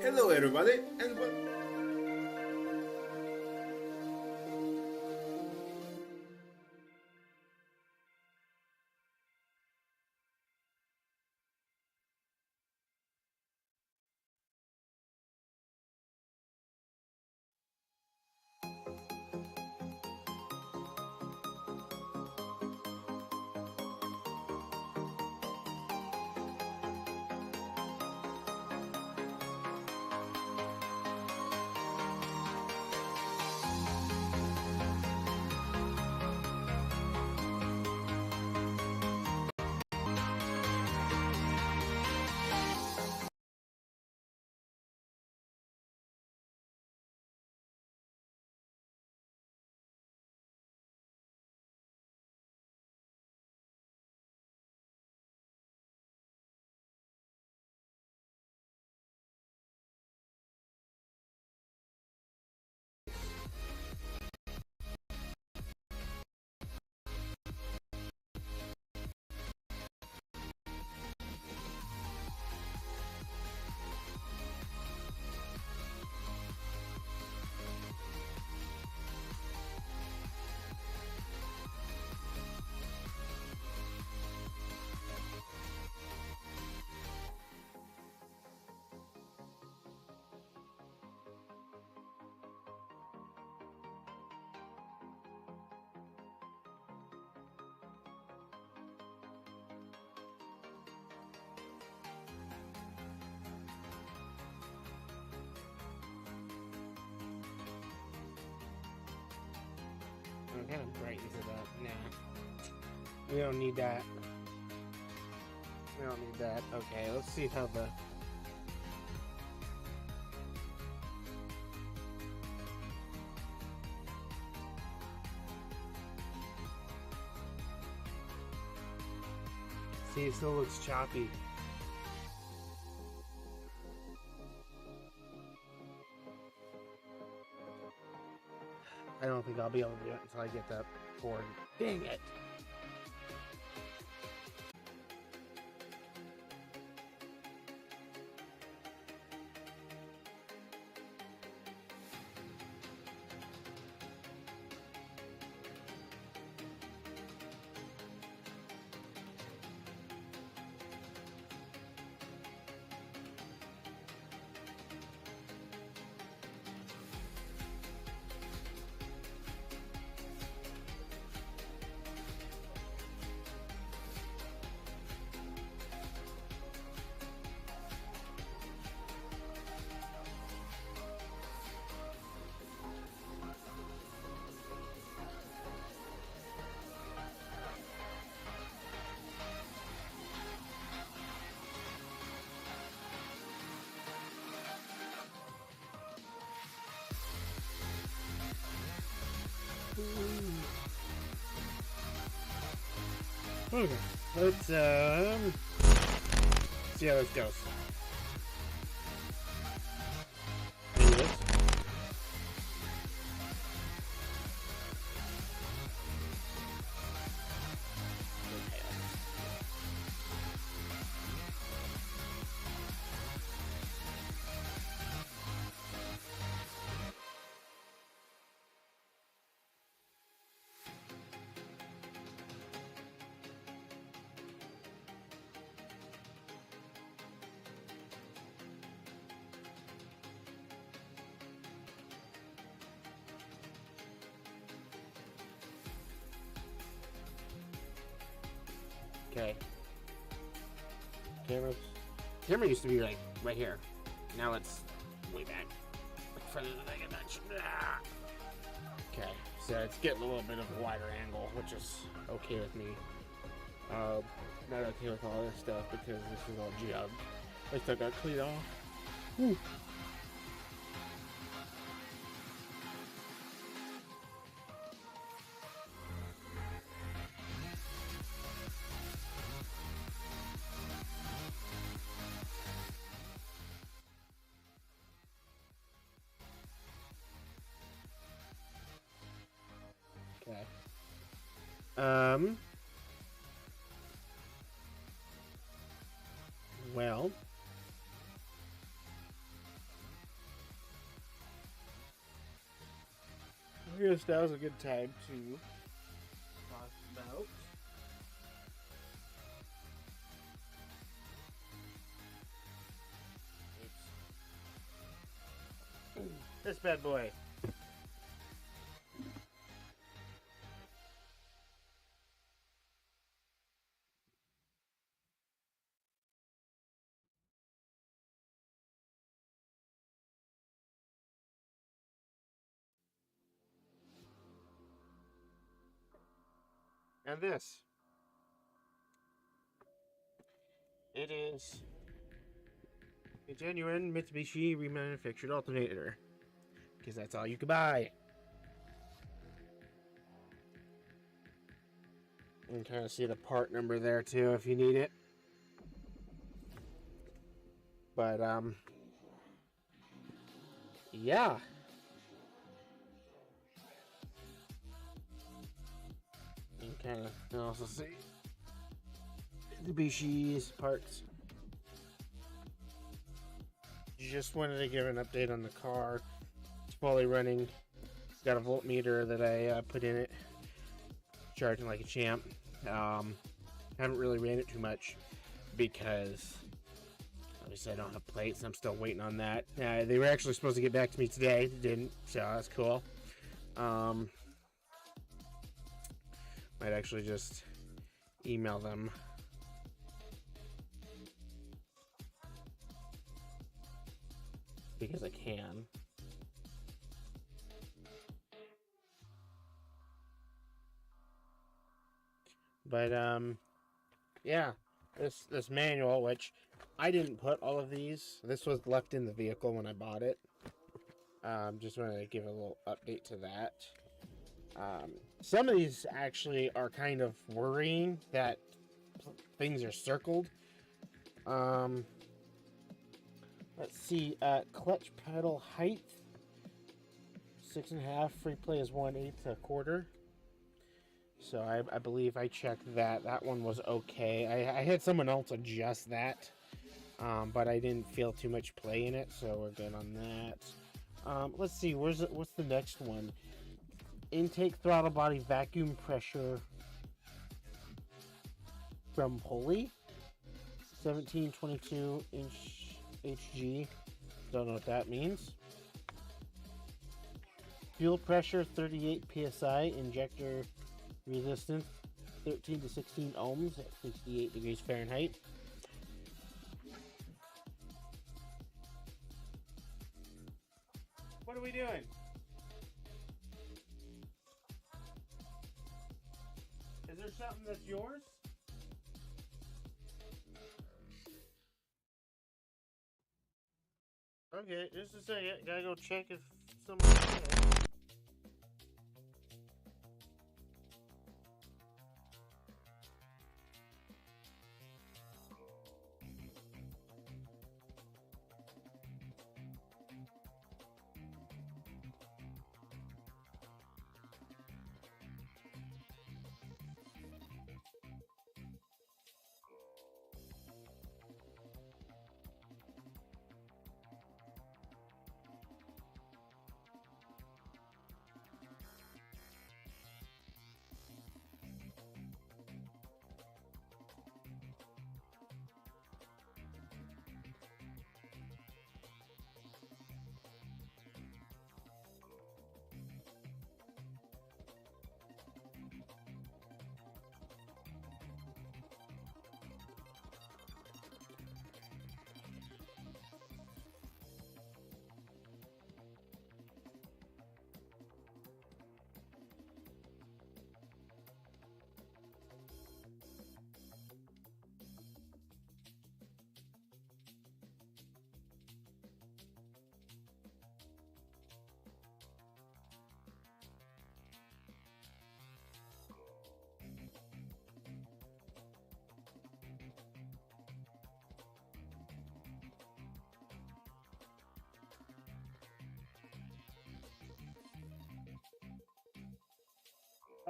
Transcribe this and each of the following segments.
Hello, everybody, and What kind of brightness is that? Nah. We don't need that. We don't need that. Okay, let's see how the... See, it still looks choppy. I don't think I'll be able to do it until I get that board. Dang it! Okay, let's see how this goes. Do this. Okay. Camera used to be like right here. Now it's way back. Further than I can touch. Okay, so it's getting a little bit of a wider angle, which is okay with me. Not okay with all this stuff because this is all jug. I still got cleaned off. Whew. Okay. Well, guess now is a good time to talk about this bad boy. And this. It is a genuine Mitsubishi remanufactured alternator. Because that's all you can buy. You can kind of see the part number there too if you need it. But, yeah. You can kind of also see Mitsubishi's parts. Just wanted to give an update on the car. It's fully running. Got a voltmeter that I put in it. Charging like a champ. Haven't really ran it too much because obviously I don't have plates. I'm still waiting on that. They were actually supposed to get back to me today. They didn't, so that's cool. Might actually just email them. Because I can. But yeah, this manual, which I didn't put all of these. This was left in the vehicle when I bought it. Just wanted to give a little update to that. Some of these actually are kind of worrying that things are circled. Let's see, clutch pedal height, 6.5, free play is 1/8 to 1/4. So I believe I checked that. That one was okay. I had someone else adjust that, but I didn't feel too much play in it, so we're good on that. Let's see, what's the next one? Intake throttle body vacuum pressure from Pulley, 1722 inch HG. Don't know what that means. Fuel pressure 38 psi. Injector resistance 13 to 16 ohms at 68 degrees Fahrenheit. What are we doing? Is there something that's yours? Okay, just a second. Gotta go check if someone's there.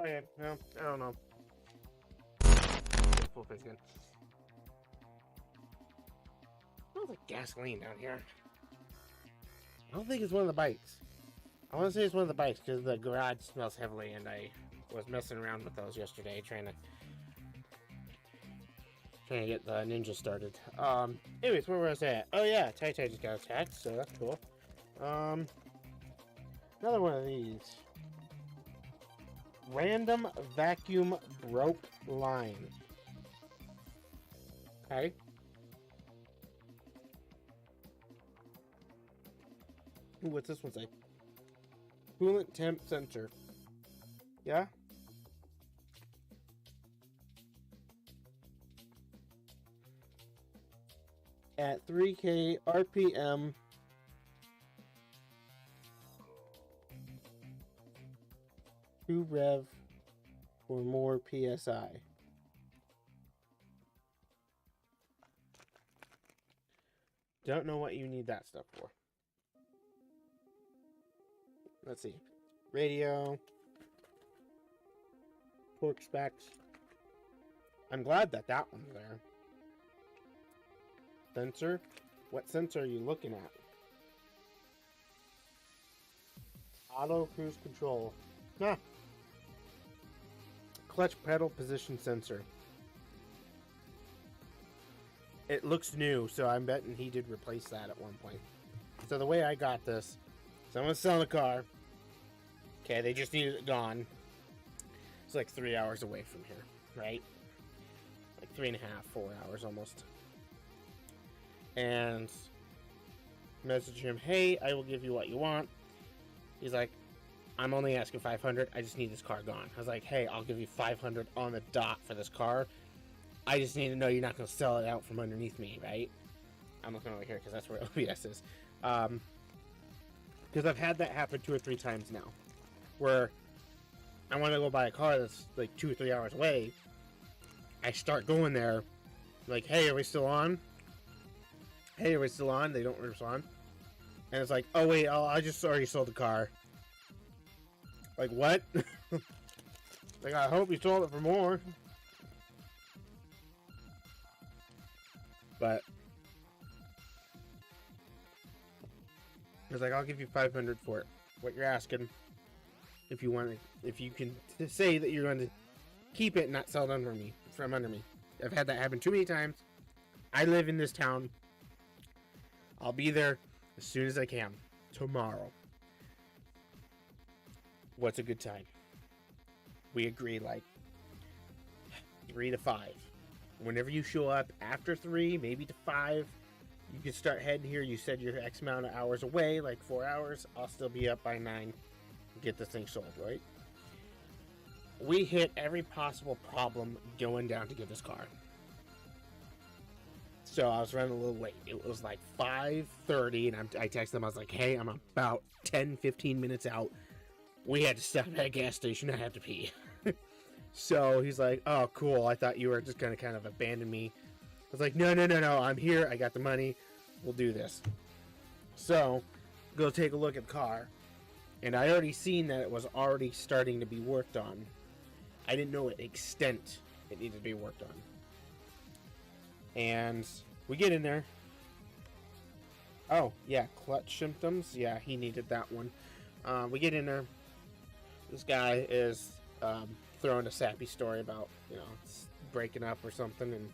Okay, no, I don't know. Full face again. Smells like gasoline down here. I don't think it's one of the bikes. I want to say it's one of the bikes because the garage smells heavily, and I was messing around with those yesterday, trying to get the Ninja started. Anyways, where was I at? Oh yeah, Tai just got attacked, so that's cool. Another one of these. Random vacuum broke line. Okay. Ooh, what's this one say? Coolant temp sensor. Yeah? At 3K RPM. To rev for more PSI. Don't know what you need that stuff for. Let's see. Radio. Torque specs. I'm glad that one's there. Sensor. What sensor are you looking at? Auto cruise control. Huh. Clutch pedal position sensor. It looks new, so I'm betting he did replace that at one point. So the way I got this, someone's selling a car. Okay, they just needed it gone. It's like 3 hours away from here, right? Like 3.5, 4 hours almost. And message him, hey, I will give you what you want. He's like, I'm only asking 500. I just need this car gone. I was like, hey, I'll give you 500 on the dot for this car. I just need to know you're not going to sell it out from underneath me, right? I'm looking over here because that's where OBS is. Because I've had that happen 2 or 3 times now, where I want to go buy a car that's like 2 or 3 hours away. I start going there, like, hey, are we still on? Hey, are we still on? They don't respond. And it's like, oh wait, I just already sold the car. Like, what? Like, I hope you sold it for more. But it's like, I'll give you 500 for it. What you're asking. If you want to, if you can say that you're going to keep it and not sell it from under me. I've had that happen too many times. I live in this town. I'll be there as soon as I can. Tomorrow. What's a good time? We agree like 3 to 5. Whenever you show up after 3, maybe to 5, you can start heading here. You said you're X amount of hours away, like 4 hours. I'll still be up by 9 to get this thing sold, right? We hit every possible problem going down to get this car. So I was running a little late. It was like 5:30, and I texted him. I was like, hey, I'm about 10-15 minutes out. We had to stop at a gas station. I have to pee. So he's like, oh, cool. I thought you were just going to kind of abandon me. I was like, no. I'm here. I got the money. We'll do this. So go take a look at the car. And I already seen that it was already starting to be worked on. I didn't know what extent it needed to be worked on. And we get in there. Oh, yeah, clutch symptoms. Yeah, he needed that one. We get in there. This guy is throwing a sappy story about, breaking up or something. And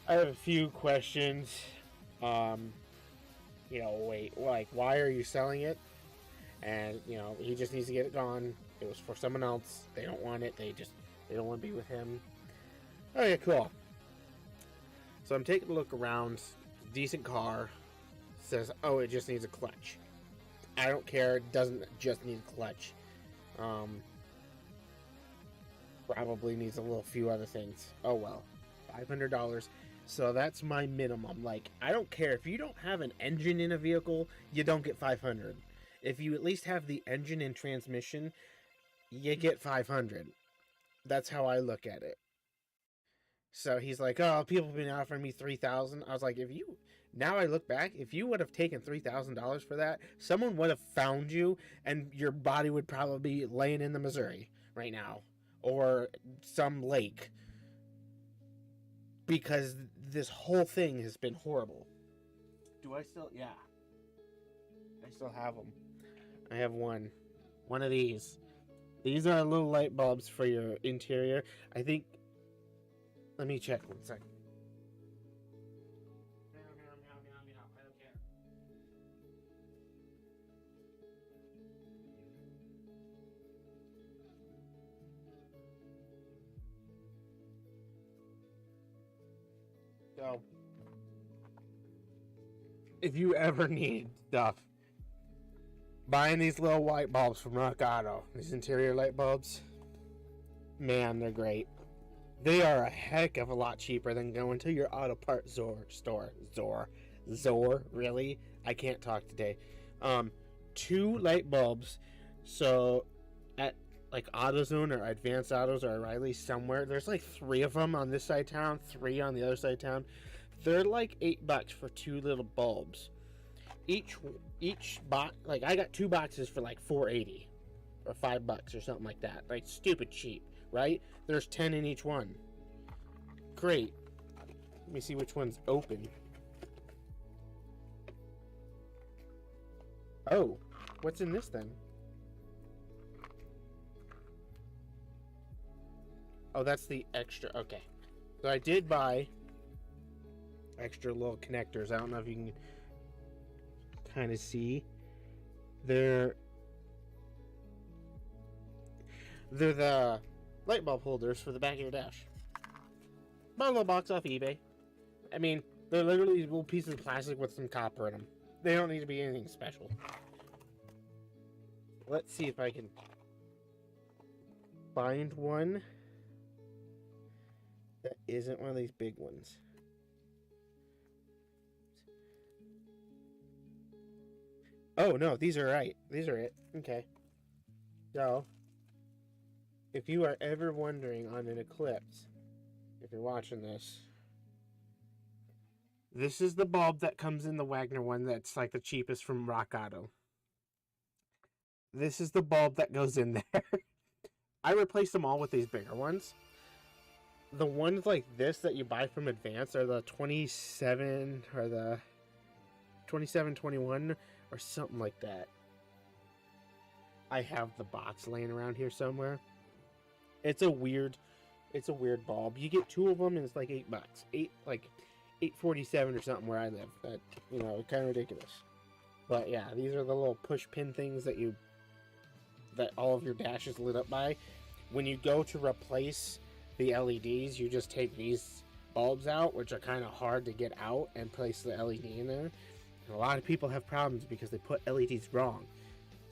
I have a few questions. Wait, like, why are you selling it? And, he just needs to get it gone. It was for someone else. They don't want it. They don't want to be with him. Oh, yeah, cool. So I'm taking a look around. Decent car. Says, oh, it just needs a clutch. I don't care. It doesn't just need a clutch. Probably needs a little few other things. Oh, well. $500. So that's my minimum. Like, I don't care. If you don't have an engine in a vehicle, you don't get 500. If you at least have the engine and transmission, you get 500. That's how I look at it. So he's like, oh, people have been offering me $3,000. I was like, now I look back, if you would have taken $3,000 for that, someone would have found you and your body would probably be laying in the Missouri right now or some lake, because this whole thing has been horrible. Do I still? Yeah. I I still have them. I have one of these. These are little light bulbs for your interior. I think. Let me check 1 second. I don't care. So, if you ever need stuff, buying these little light bulbs from Rock Auto, these interior light bulbs, man, they're great. They are a heck of a lot cheaper than going to your auto parts store. Zor, really? I can't talk today. 2 light bulbs. So at like AutoZone or Advanced Autos or O'Reilly somewhere, there's like 3 of them on this side of town, 3 on the other side of town. They're like $8 for 2 little bulbs. Each box, like I got 2 boxes for like $4.80 or $5 or something like that. Like stupid cheap, right? There's 10 in each one. Great. Let me see which one's open. Oh, what's in this then? Oh, that's the extra. Okay. So I did buy extra little connectors. I don't know if you can kind of see. They're the light bulb holders for the back of your dash. Bought a little box off eBay. I mean, they're literally little pieces of plastic with some copper in them. They don't need to be anything special. Let's see if I can find one that isn't one of these big ones. Oh, no, these are right. These are it. Okay. So, if you are ever wondering on an eclipse, if you're watching this, this is the bulb that comes in the Wagner one that's like the cheapest from Rock Auto. This is the bulb that goes in there. I replaced them all with these bigger ones. The ones like this that you buy from Advance are the 27 or the 2721 or something like that. I have the box laying around here somewhere. It's a weird bulb. You get 2 of them and it's like $8. $8.47 or something where I live. That, kind of ridiculous. But yeah, these are the little push pin things that all of your dash is lit up by. When you go to replace the LEDs, you just take these bulbs out, which are kind of hard to get out, and place the LED in there. And a lot of people have problems because they put LEDs wrong.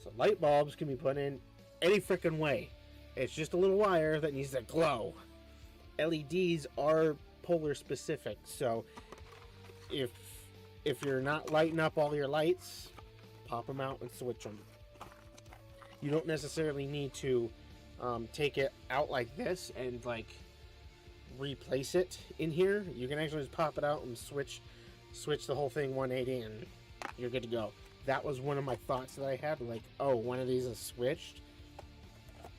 So light bulbs can be put in any freaking way. It's just a little wire that needs to glow. LEDs are polar specific, so if you're not lighting up all your lights, pop them out and switch them. You don't necessarily need to take it out like this and like replace it in here. You can actually just pop it out and switch the whole thing 180 and you're good to go. That was one of my thoughts that I had, like, oh, one of these is switched.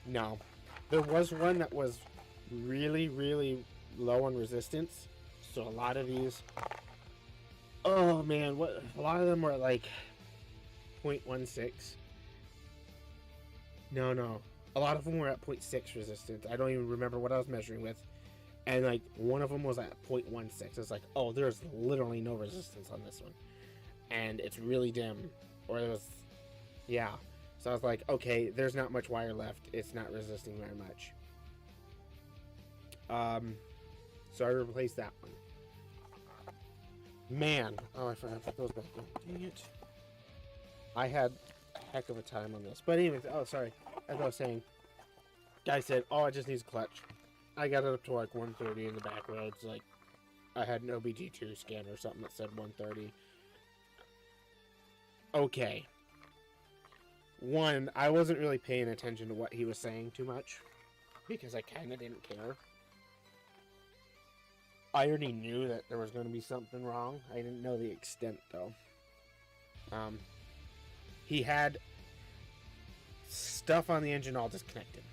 No, there was one that was really, really low on resistance, so a lot of these, oh man, a lot of them were like 0.16. No, a lot of them were at 0.6 resistance. I don't even remember what I was measuring with, and like one of them was at 0.16. It's like, oh, there's literally no resistance on this one, and it's really dim, or it was, yeah. So I was like, okay, there's not much wire left. It's not resisting very much. So I replaced that one. Man, oh, I forgot to put those back in. Dang it. I had a heck of a time on this. But anyways, oh, sorry. As I was saying, guy said, oh, it just needs a clutch. I got it up to like 130 in the back roads. Like, I had an OBD2 scan or something that said 130. Okay. One, I wasn't really paying attention to what he was saying too much, because I kind of didn't care. I already knew that there was going to be something wrong. I didn't know the extent, though. He had stuff on the engine all disconnected.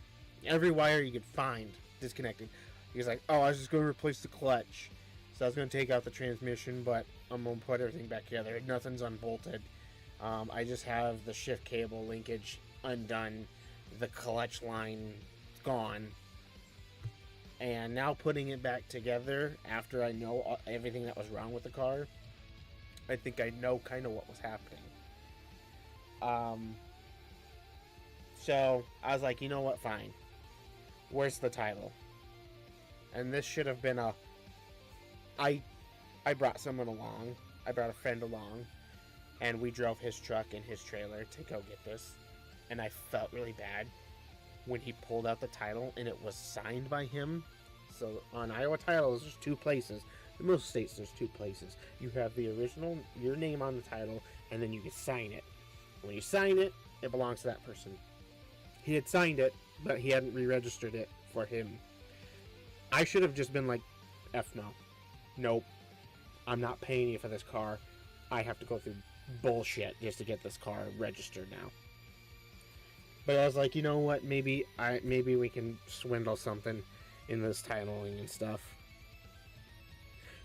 Every wire you could find disconnected. He was like, oh, I was just going to replace the clutch. So I was going to take out the transmission, but I'm going to put everything back together. Nothing's unbolted. I just have the shift cable linkage undone, the clutch line gone, and now putting it back together after I know everything that was wrong with the car, I think I know kind of what was happening. So I was like, you know what, fine. Where's the title? And this should have been I brought someone along. I brought a friend along, and we drove his truck and his trailer to go get this. And I felt really bad when he pulled out the title and it was signed by him. So on Iowa titles, there's two places. In most states, there's two places. You have the original, your name on the title, and then you can sign it. When you sign it, it belongs to that person. He had signed it, but he hadn't re-registered it for him. I should have just been like, F no. Nope. I'm not paying you for this car. I have to go through bullshit just to get this car registered now. But I was like, you know what? Maybe we can swindle something in this titling and stuff.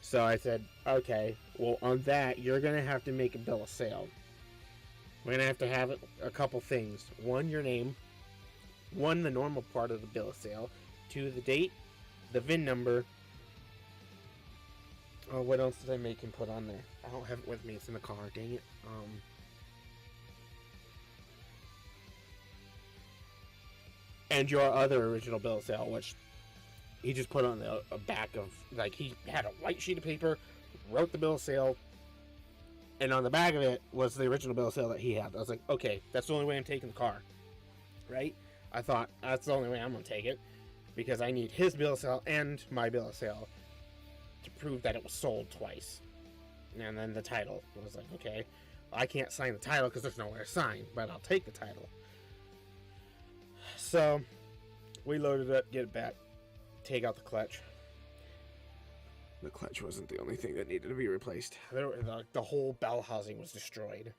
So I said, okay, well, on that, you're going to have to make a bill of sale. We're going to have it, a couple things. One, your name. One, the normal part of the bill of sale. Two, the date, the VIN number. Oh, what else did I make him put on there? I don't have it with me. It's in the car. Dang it. And your other original bill of sale, which he just put on the back of, like, he had a white sheet of paper, wrote the bill of sale, and on the back of it was the original bill of sale that he had. I was like, okay, that's the only way I'm taking the car, right? I thought, that's the only way I'm going to take it, because I need his bill of sale and my bill of sale to prove that it was sold twice. And then the title. I was like, okay, I can't sign the title because there's nowhere to sign, but I'll take the title. So, we loaded it up, get it back, take out the clutch. The clutch wasn't the only thing that needed to be replaced. The whole bell housing was destroyed.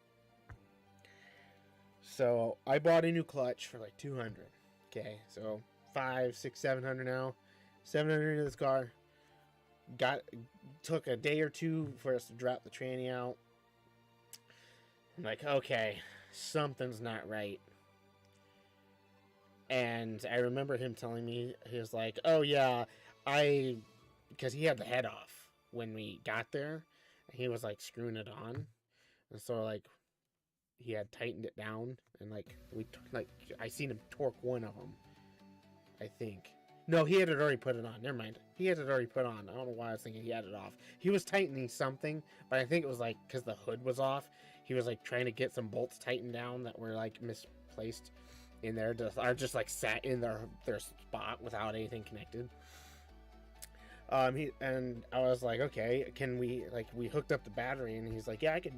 So, I bought a new clutch for like $200. Okay, so $500, $600, $700 now. $700 into this car. Took a day or two for us to drop the tranny out. I'm like, okay, something's not right. And I remember him telling me, he was like, oh yeah, because he had the head off when we got there. And he was like screwing it on. And so like, he had tightened it down. And like, I seen him torque one of them, I think. No, he had it already put it on. Never mind. He had it already put on. I don't know why I was thinking he had it off. He was tightening something, but I think it was like, because the hood was off, he was like trying to get some bolts tightened down that were like misplaced in there, just like sat in their spot without anything connected. And I was like, okay, can we, like, we hooked up the battery, and he's like, yeah, I could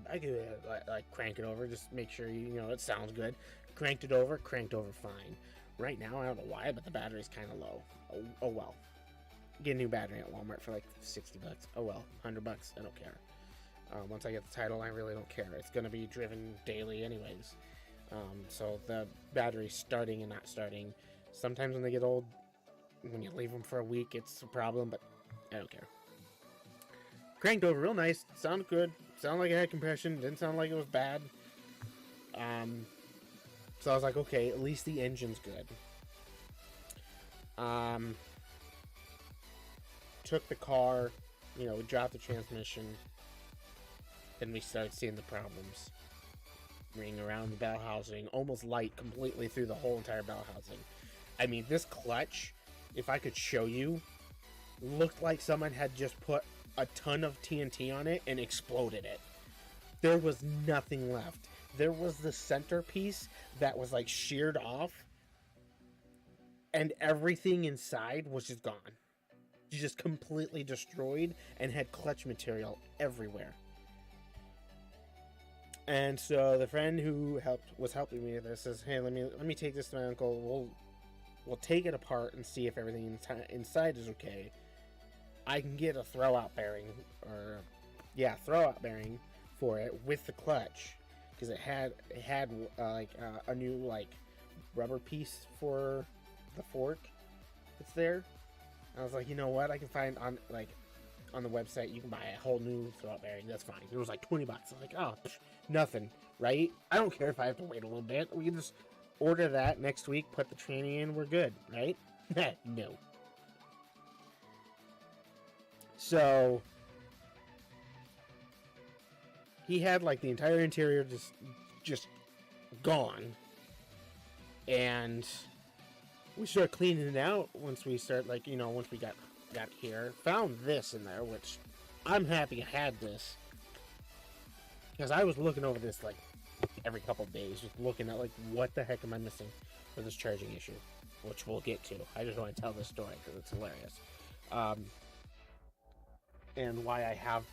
like crank it over, just make sure you know it sounds good. Cranked over fine. Right now, I don't know why, but the battery's kind of low. Oh well. Get a new battery at Walmart for like $60. Oh well, $100. I don't care. Once I get the title, I really don't care. It's gonna be driven daily anyways. So the battery's starting and not starting. Sometimes when they get old, when you leave them for a week, it's a problem, but I don't care. Cranked over real nice. Sounded good. Sounded like it had compression. Didn't sound like it was bad. So I was like, okay, at least the engine's good. Took the car, we dropped the transmission. Then we started seeing the problems. Ring around the bell housing, almost light completely through the whole entire bell housing. I mean, this clutch, if I could show you, looked like someone had just put a ton of TNT on it and exploded it. There was nothing left. There was the centerpiece that was like sheared off, and everything inside was just gone. Just completely destroyed and had clutch material everywhere. And so the friend who was helping me with this says, "Hey, let me take this to my uncle. We'll take it apart and see if everything inside is okay. I can get a throwout bearing for it with the clutch, because it had a new rubber piece for the fork that's there." I was like, you know what? I can find on the website, you can buy a whole new throwout bearing. That's fine. It was like $20. I was like, oh, nothing, right? I don't care if I have to wait a little bit. We can just order that next week, put the tranny in, we're good, right? No. So he had like the entire interior just gone, and we started cleaning it out once we start, like, you know, once we got here. Found this in there, which I'm happy I had this, because I was looking over this like every couple days, just looking at like what the heck am I missing for this charging issue, which we'll get to. I just want to tell this story because it's hilarious, and why I have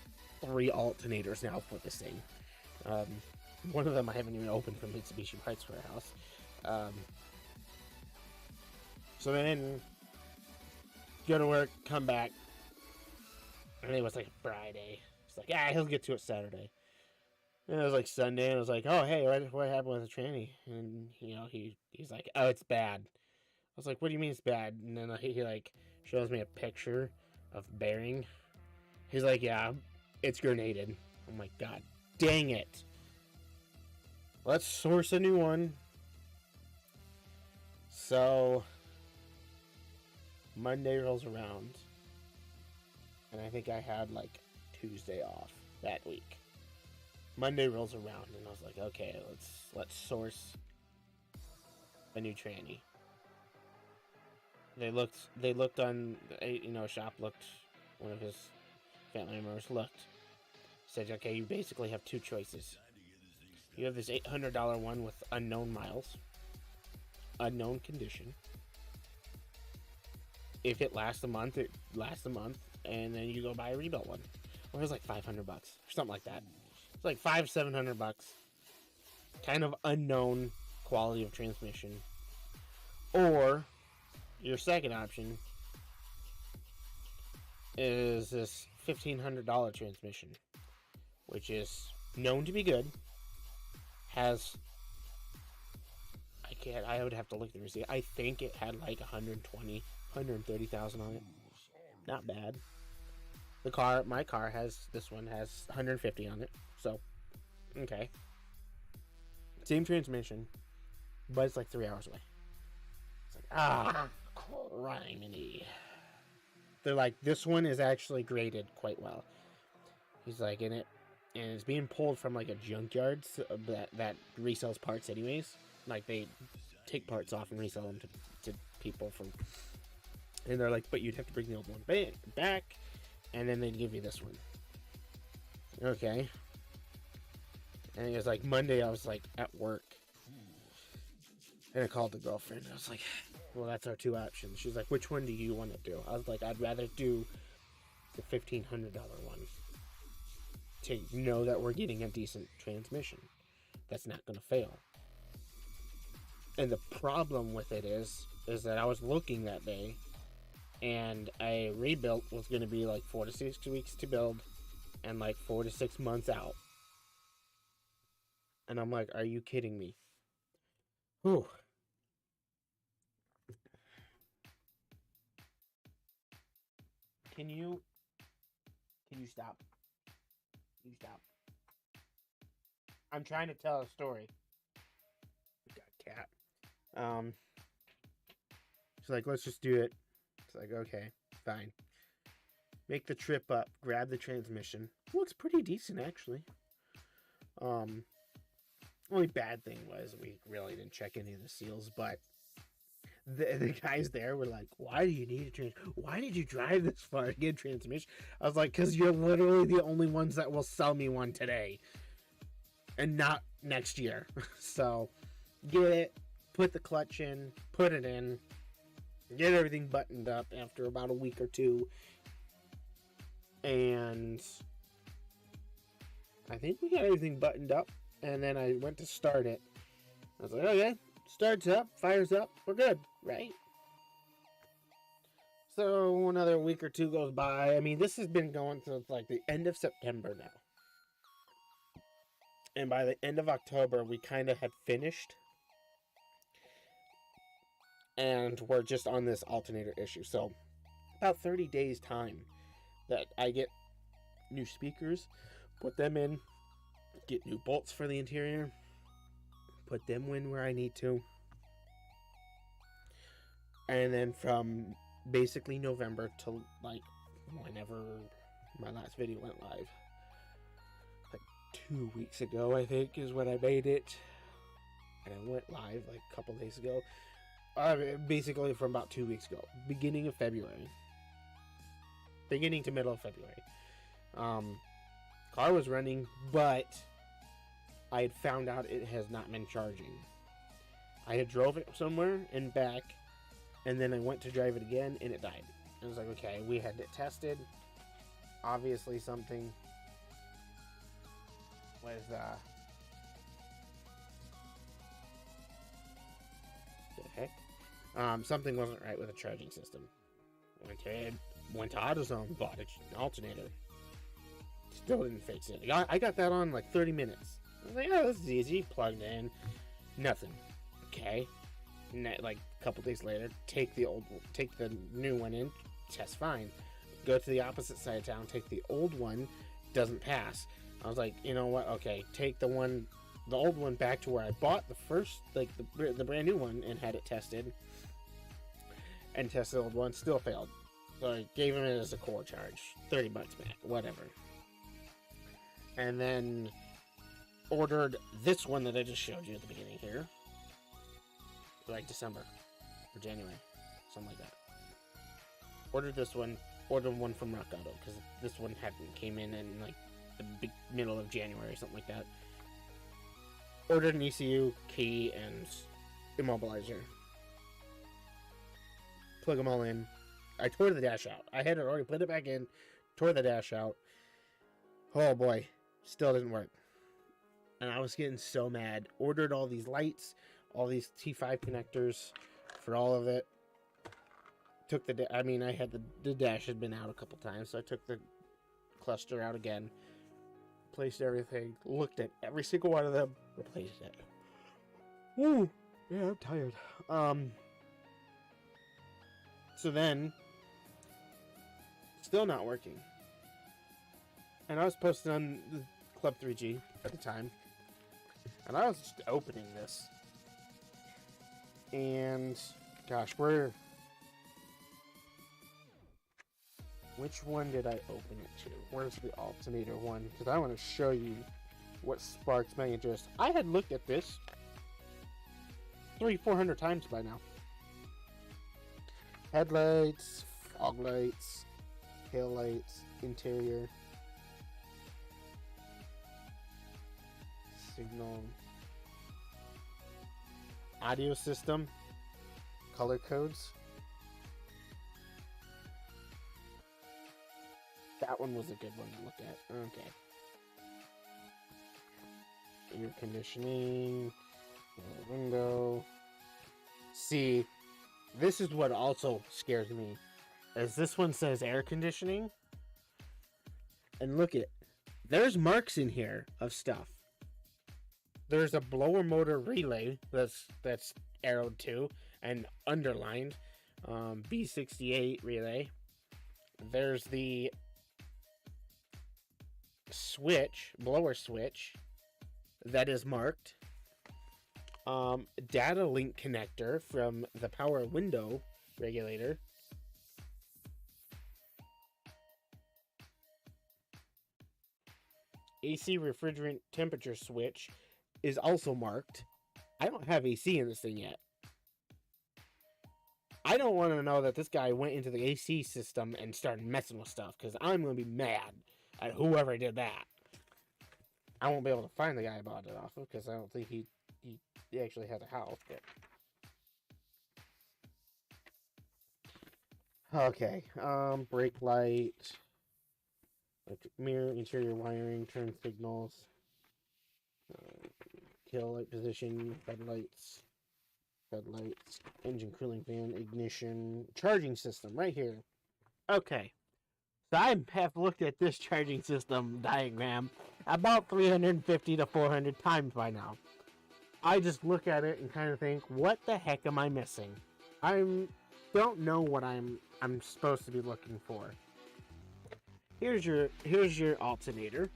3 alternators now for this thing. One of them I haven't even opened from Mitsubishi Parts Warehouse. So then, go to work, come back, and it was like Friday. It's like, he'll get to it Saturday. And it was like Sunday, and I was like, oh, hey, what happened with the tranny? And, you know, he's like, oh, it's bad. I was like, what do you mean it's bad? And then he like, shows me a picture of bearing. He's like, yeah, it's grenaded. I'm like, God dang it. Let's source a new one. So Monday rolls around, and I think I had like Tuesday off that week. Monday rolls around, and I was like, okay, let's source a new tranny. They looked on, you know, shop looked, one of his family members looked, said, okay, you basically have 2 choices. You have this $800 one with unknown miles, unknown condition. If it lasts a month, it lasts a month, and then you go buy a rebuilt one. Or it was like $500 or something like that. It's like $700. Kind of unknown quality of transmission. Or your second option is this $1,500 transmission, which is known to be good. Has, I would have to look at the receipt. I think it had like 130,000 on it. Not bad. My car has, this one has 150 on it. So, okay. Same transmission, but it's like 3 hours away. It's like, criminy. They're like, this one is actually graded quite well. He's like, and it's being pulled from like a junkyard that resells parts anyways. Like, they take parts off and resell them to people from, and they're like, but you'd have to bring the old one back, and then they'd give you this one. Okay. And it was like Monday, I was like at work, and I called the girlfriend. I was like, well, that's our 2 options. She's like, which one do you want to do? I was like, I'd rather do the $1,500 one, to know that we're getting a decent transmission that's not going to fail. And the problem with it is that I was looking that day, and a rebuilt was going to be like 4 to 6 weeks to build, and like 4 to 6 months out. And I'm like, are you kidding me? Whew. Can you stop? Can you stop? I'm trying to tell a story. Got a cat. She's like, let's just do it. It's like, okay, fine. Make the trip up, grab the transmission. Looks pretty decent, actually. Only bad thing was we really didn't check any of the seals, but the guys there were like, why do you need a transmission? Why did you drive this far to get a transmission? I was like, because you're literally the only ones that will sell me one today, and not next year. So get it, put the clutch in, put it in, get everything buttoned up after about a week or 2, and I think we got everything buttoned up. And then I went to start it. I was like, okay, starts up, fires up, we're good, right? So another week or 2 goes by. I mean, this has been going since like the end of September now. And by the end of October, we kind of had finished. And we're just on this alternator issue. So about 30 days time, that I get new speakers, put them in, get new bolts for the interior, put them in where I need to. And then from basically November to like whenever my last video went live, like 2 weeks ago, I think, is when I made it. And I went live like a couple days ago. Basically from about 2 weeks ago. Beginning of February. Beginning to middle of February. Car was running, but I had found out it has not been charging. I had drove it somewhere and back, and then I went to drive it again, and it died. I was like, okay, we had it tested. Obviously something was, the heck? Something wasn't right with the charging system. Went to AutoZone, bought an alternator. Still didn't fix it. I got that on like 30 minutes. I was like, oh, this is easy. Plugged in. Nothing. Okay. Like a couple days later, take the new one in. Test fine. Go to the opposite side of town. Take the old one. Doesn't pass. I was like, you know what? Okay, take the old one back to where I bought the first, like the brand new one, and had it tested. And tested the old one. Still failed. So I gave him it as a core charge. $30 back. Whatever. And then ordered this one that I just showed you at the beginning here. Like December or January. Something like that. Ordered this one. Ordered one from Rock Auto because this one hadn't came in like the middle of January or something like that. Ordered an ECU, key, and immobilizer. Plug them all in. I tore the dash out. I had already put it back in. Tore the dash out. Oh boy. Still didn't work. And I was getting so mad. Ordered all these lights. All these T5 connectors for all of it. Took I had the dash had been out a couple times. So I took the cluster out again. Placed everything. Looked at every single one of them. Replaced it. Woo! Yeah, I'm tired. So then, still not working. And I was posting on the Club 3G at the time. And I was just opening this. And, gosh, which one did I open it to? Where's the alternator one? Because I want to show you what sparks my interest. I had looked at this 300-400 times by now. Headlights, fog lights, tail lights, interior, signal, audio system, color codes. That one was a good one to look at. Okay. Air conditioning, window. See, this is what also scares me. As this one says air conditioning. And look at, there's marks in here of stuff. There's a blower motor relay that's arrowed to and underlined. B68 relay. There's the blower switch that is marked. Data link connector from the power window regulator. AC refrigerant temperature switch is also marked. I don't have AC in this thing yet. I don't want to know that this guy went into the AC system and started messing with stuff, because I'm going to be mad at whoever did that. I won't be able to find the guy I bought it off of, because I don't think he actually has a house. But okay, brake light, electric mirror, interior wiring, turn signals, kill light position, headlights, engine cooling fan, ignition, charging system right here. Okay, so I have looked at this charging system diagram about 350 to 400 times by now. I just look at it and kind of think, what the heck am I missing? I don't know what I'm supposed to be looking for. here's your alternator,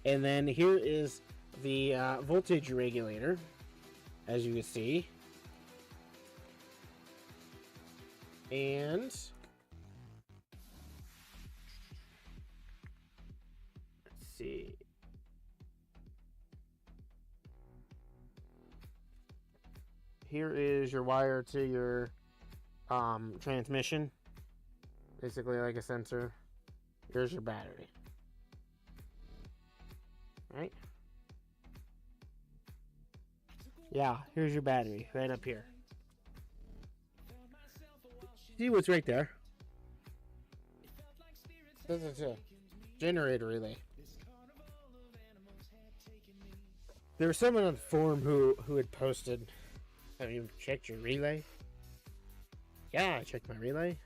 and then here is the voltage regulator, as you can see, and let's see. Here is your wire to your transmission, basically like a sensor. Here's your battery. Right? Yeah, here's your battery right up here. See what's right there? This is a generator relay. There was someone on the forum who had posted, have you checked your relay? Yeah, I checked my relay.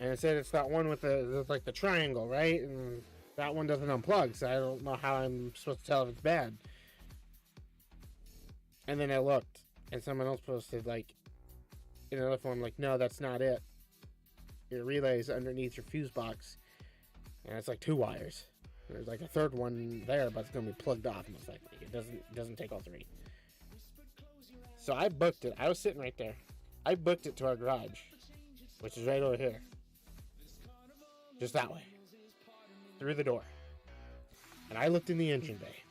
And it said it's that one with the triangle, right? And that one doesn't unplug, so I don't know how I'm supposed to tell if it's bad. And then I looked, and someone else posted, like, in another form, like, no, that's not it. Your relay is underneath your fuse box, and it's like 2 wires. There's like a third one there, but it's gonna be plugged off most likely. It doesn't take all 3. So I booked it. I was sitting right there. I booked it to our garage, which is right over here. Just that way. Through the door. And I looked in the engine bay.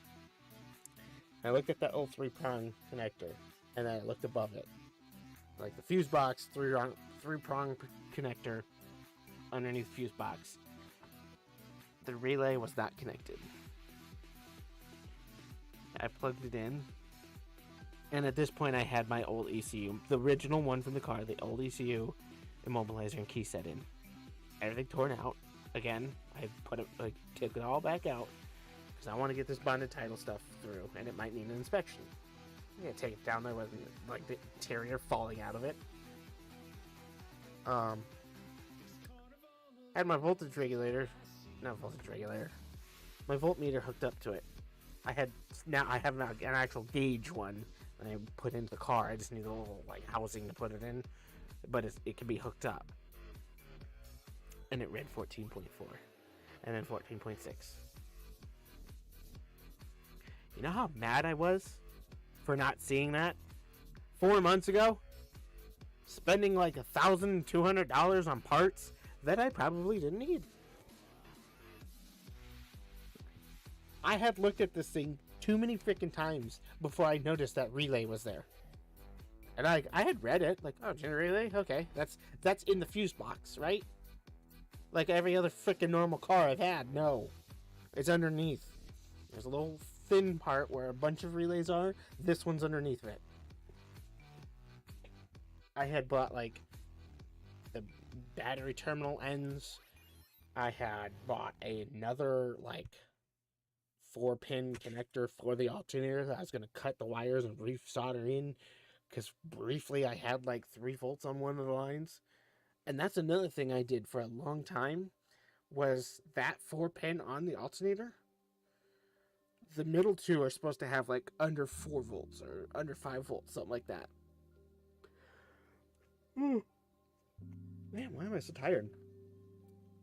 I looked at that old 3-prong connector, and then I looked above it. Like the fuse box, 3-prong connector underneath the fuse box. The relay was not connected. I plugged it in, and at this point I had my old ECU, the original one from the car, the old ECU immobilizer and key set in. Everything torn out. Again, I took it all back out because I want to get this bonded title stuff through, and it might need an inspection. I'm gonna take it down there with like the interior falling out of it. Had my voltage regulator. Not voltage regulator. My voltmeter hooked up to it. I have an actual gauge one that I put into the car. I just need a little like housing to put it in, but it can be hooked up. And it read 14.4, and then 14.6. You know how mad I was for not seeing that 4 months ago? Spending like $1,200 on parts that I probably didn't need. I had looked at this thing too many freaking times before I noticed that relay was there. And I had read it, like, oh, generator relay? Okay, that's in the fuse box, right? Like every other freaking normal car I've had. No. It's underneath. There's a little thin part where a bunch of relays are. This one's underneath it. I had bought, like, the battery terminal ends. I had bought another, like, 4-pin connector for the alternator that I was going to cut the wires and re-solder in, because briefly I had like 3 volts on one of the lines. And that's another thing I did for a long time, was that 4-pin on the alternator. The middle 2 are supposed to have like under 4 volts or under 5 volts, something like that. Man, why am I so tired?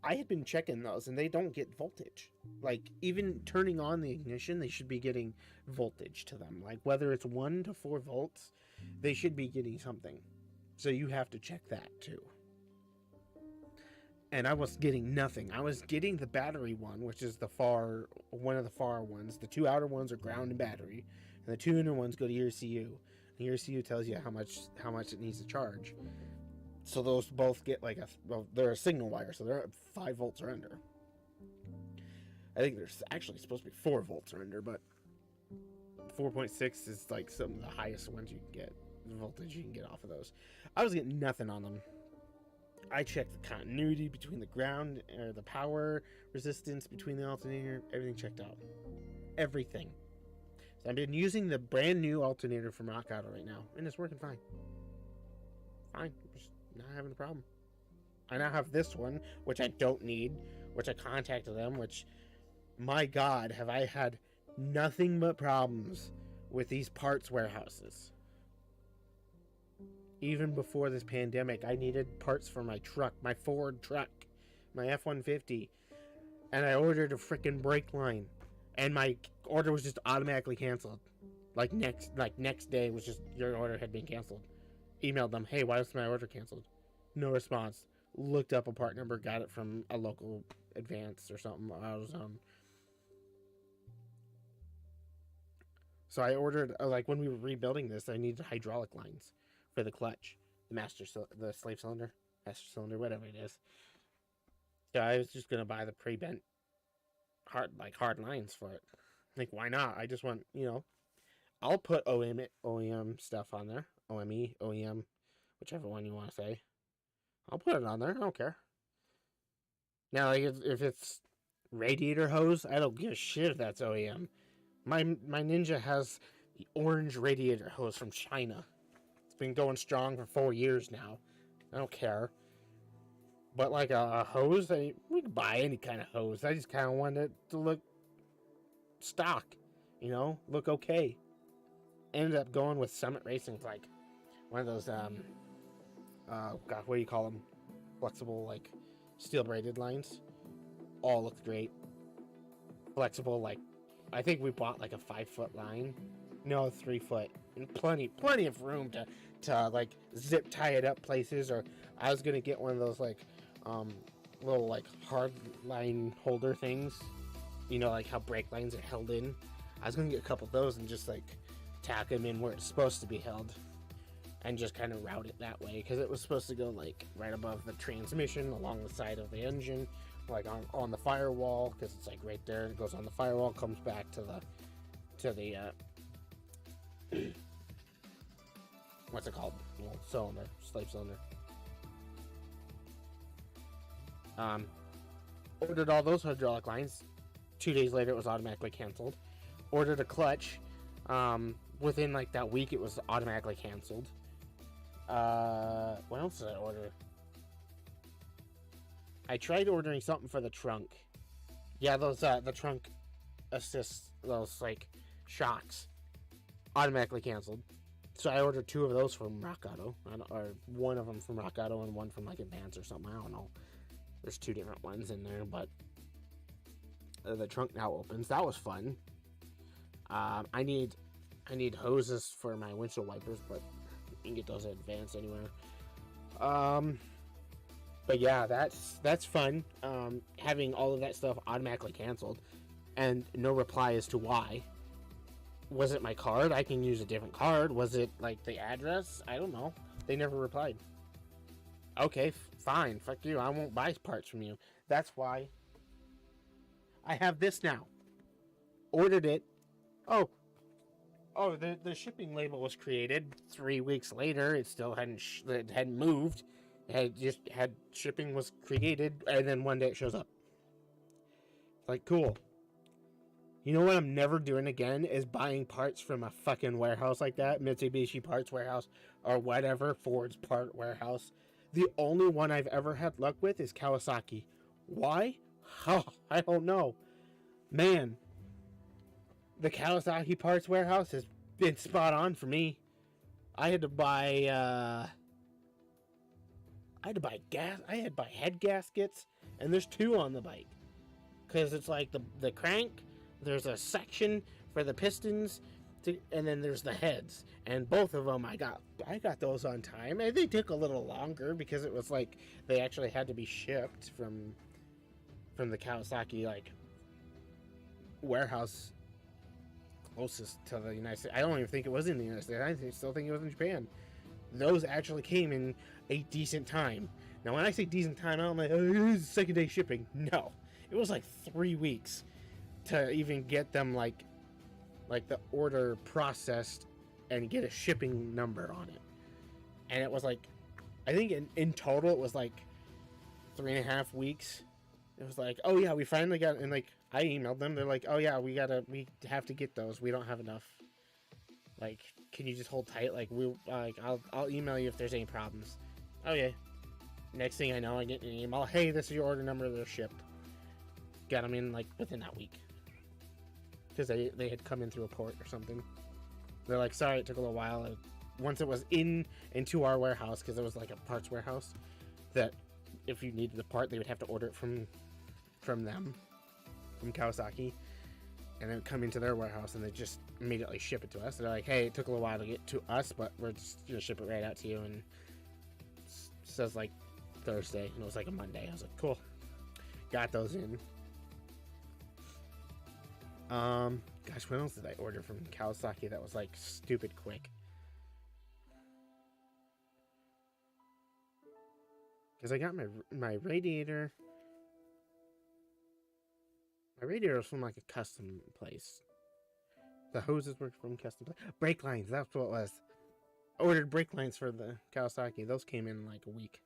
I had been checking those, and they don't get voltage. Like, even turning on the ignition, they should be getting voltage to them. Like, whether it's 1 to 4 volts, they should be getting something. So you have to check that, too. And I was getting nothing. I was getting the battery one, which is one of the far ones. The 2 outer ones are ground and battery, and the 2 inner ones go to your ECU. And your ECU tells you how much it needs to charge. So those both get like they're a signal wire, so they're 5 volts or under. I think there's actually supposed to be 4 volts or under, but 4.6 is like some of the highest ones you can get, the voltage you can get off of those. I was getting nothing on them. I checked the continuity between the ground, or the power resistance between the alternator, everything checked out. Everything. So I've been using the brand new alternator from Rock Auto right now, and it's working fine. Fine. Just not having a problem. I now have this one, which I don't need, which I contacted them, which, my God, have I had nothing but problems with these parts warehouses. even before this pandemic, I needed parts for my truck, my Ford truck, my F-150, and I ordered a freaking brake line, and my order was just automatically canceled. Next day was just, your order had been canceled. Emailed them, hey, why was my order canceled? No response. Looked up a part number, got it from a local Advance or something, AutoZone. So I ordered, when we were rebuilding this, I needed hydraulic lines for the clutch, the slave cylinder, master cylinder, whatever it is. So I was just gonna buy the pre-bent hard lines for it. Like, why not? I just want, I'll put OEM stuff on there, OEM, whichever one you want to say. I'll put it on there. I don't care. Now, like, if it's radiator hose, I don't give a shit if that's OEM. My Ninja has the orange radiator hose from China. It's been going strong for 4 years now. I don't care. But like a hose, we can buy any kind of hose. I just kind of want it to look stock, look okay. Ended up going with Summit Racing's, like one of those what do you call them? Flexible, like steel braided lines. All looked great. Flexible, I think we bought like a 5-foot line. No, 3 foot. And plenty of room to like zip tie it up places. Or I was gonna get one of those little hard line holder things. Like how brake lines are held in. I was gonna get a couple of those and just tack them in where it's supposed to be held. And just kind of route it that way, because it was supposed to go right above the transmission, along the side of the engine, on the firewall, because it's right there. It goes on the firewall, comes back to the what's it called? Cylinder, slave cylinder. Ordered all those hydraulic lines. 2 days later, it was automatically canceled. Ordered a clutch. Within that week, it was automatically canceled. What else did I order? I tried ordering something for the trunk. Yeah, those the trunk assist, those shocks, automatically canceled. So I ordered 2 of those from Rock Auto, or one of them from Rock Auto and one from Advance or something. I don't know. There's 2 different ones in there, but the trunk now opens. That was fun. I need hoses for my windshield wipers, but you can get those at Advance anywhere. But yeah, that's fun. Having all of that stuff automatically canceled, and no reply as to why. Was it my card? I can use a different card. Was it the address? I don't know. They never replied. Okay, fine. Fuck you. I won't buy parts from you. That's why I have this now. Ordered it. Oh, the shipping label was created 3 weeks later. It still hadn't moved. It had shipping was created, and then one day it shows up. Cool. You know what I'm never doing again is buying parts from a fucking warehouse like that, Mitsubishi Parts Warehouse or whatever, Ford's Part Warehouse. The only one I've ever had luck with is Kawasaki. Why? Oh, I don't know. Man, the Kawasaki Parts Warehouse has been spot on for me. I had to buy head gaskets, and there's 2 on the bike. Because it's the crank, there's a section for the pistons, and then there's the heads. And both of them I got those on time. And they took a little longer because it was they actually had to be shipped from the Kawasaki warehouse closest to the United States. I don't even think it was in the United States. I still think it was in Japan. Those actually came in a decent time. Now, when I say decent time, I don't it's second day shipping. No, it was 3 weeks to even get them the order processed and get a shipping number on it. And it was I think in total it was 3.5 weeks. It was oh yeah, we finally got, and I emailed them. They're oh yeah, we have to get those. We don't have enough. Can you just hold tight? I'll email you if there's any problems. Okay. Next thing I know, I get an email. Hey, this is your order number. They're shipped. Got them in within that week. Because they had come in through a port or something. They're sorry, it took a little while. once it was into our warehouse, because it was like a parts warehouse, that if you needed the part, they would have to order it from them, from Kawasaki, and then come into their warehouse, and they just immediately ship it to us. They're like, hey, it took a little while to get to us, but we're just gonna ship it right out to you. And it says like Thursday, and it was like a Monday. I was like, cool. Got those in. Gosh, what else did I order from Kawasaki that was like stupid quick? Because I got my radiator. My radiator was from like a custom place. The hoses were from custom place. Brake lines, that's what it was. I ordered brake lines for the Kawasaki. Those came in like a week.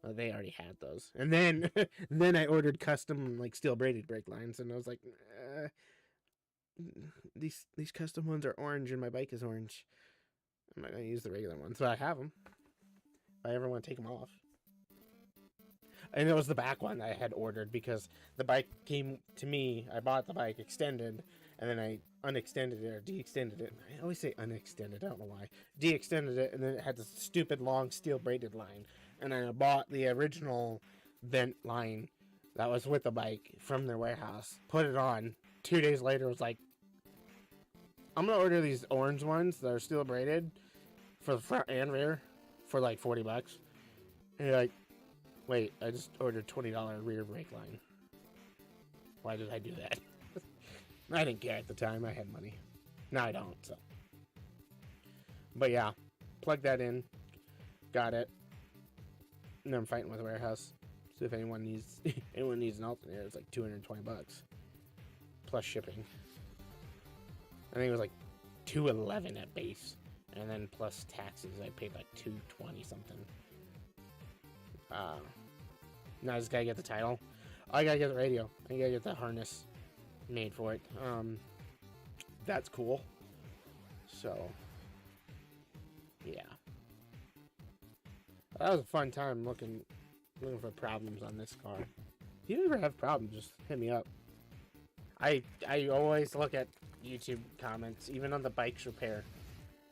Well, they already had those. And then then I ordered custom like steel braided brake lines, and I was like, these custom ones are orange and my bike is orange. I'm not gonna use the regular ones, but I have them. If I ever want to take them off. And it was the back one that I had ordered because the bike came to me. I bought the bike extended, and then I unextended it or de-extended it. I always say unextended, I don't know why. De-extended it, and then it had this stupid long steel braided line. And then I bought the original bent line that was with the bike from their warehouse. Put it on. 2 days later, was like, I'm gonna order these orange ones that are steel braided for the front and rear for like $40. And you're like, wait, I just ordered $20 rear brake line. Why did I do that? I didn't care at the time. I had money. Now I don't, so. But yeah, plug that in. Got it. And I'm fighting with the warehouse. So if anyone needs an alternator, it's like $220 plus shipping. I think it was like $211 at base, and then plus taxes, I paid like $220 something. Now I just gotta get the title. I gotta get the radio. I gotta get the harness made for it. That's cool. So, yeah. That was a fun time looking for problems on this car. If you ever have problems, just hit me up. I always look at YouTube comments, even on the bike's repair.